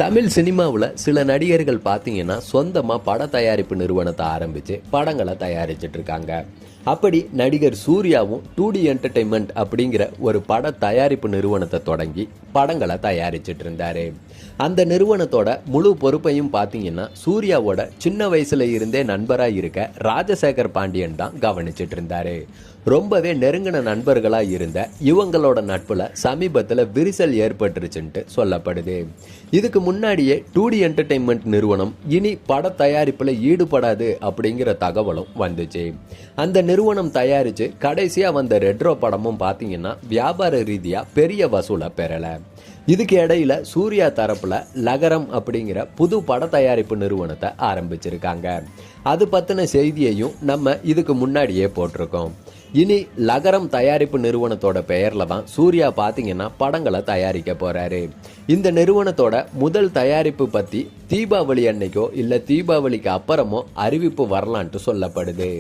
தமிழ் சினிமாவில் சில நடிகர்கள் பார்த்தீங்கன்னா சொந்தமாக பட தயாரிப்பு நிறுவனத்தை ஆரம்பித்து படங்களை தயாரிச்சிட்டு இருக்காங்க. அப்படி நடிகர் சூர்யாவும் 2D என்டர்டைன்மெண்ட் அப்படிங்கிற ஒரு பட தயாரிப்பு நிறுவனத்தை தொடங்கி படங்களை தயாரிச்சிட்டு இருந்தாரு. அந்த நிறுவனத்தோட முழு பொறுப்பையும் பார்த்தீங்கன்னா சூர்யாவோட சின்ன வயசுல இருந்தே நண்பராக இருக்க ராஜசேகர் பாண்டியன் தான் கவனிச்சிட்டு இருந்தாரு. ரொம்பவே நெருங்கின நண்பர்களா இருந்த இவங்களோட நட்புல சமீபத்தில் விரிசல் ஏற்பட்டுருச்சுன்ட்டு சொல்லப்படுது. இதுக்கு முன்னாடியே 2D என்டர்டைன்மெண்ட் நிறுவனம் இனி பட தயாரிப்புல ஈடுபடாது அப்படிங்கிற தகவலும் வந்துச்சு. அந்த நிறுவனம் தயாரிச்சு கடைசியா வந்த ரெட்ரோ படமும் பார்த்தீங்கன்னா வியாபார ரீதியா பெரிய வசூலை பெறல. இதுக்கு இடையில சூர்யா தரப்புல லகரம் அப்படிங்கிற புது பட தயாரிப்பு நிறுவனத்தை ஆரம்பிச்சிருக்காங்க. அது பத்தின செய்தியையும் நம்ம இதுக்கு முன்னாடியே போட்டிருக்கோம். இனி லகரம் தயாரிப்பு நிறுவனத்தோட பெயர்ல தான் சூர்யா பாத்தீங்கன்னா படங்களை தயாரிக்க போறாரு. இந்த நிறுவனத்தோட முதல் தயாரிப்பு பத்தி தீபாவளி அன்னைக்கோ இல்ல தீபாவளிக்கு அப்புறமோ அறிவிப்பு வரலான்ட்டு சொல்லப்படுது.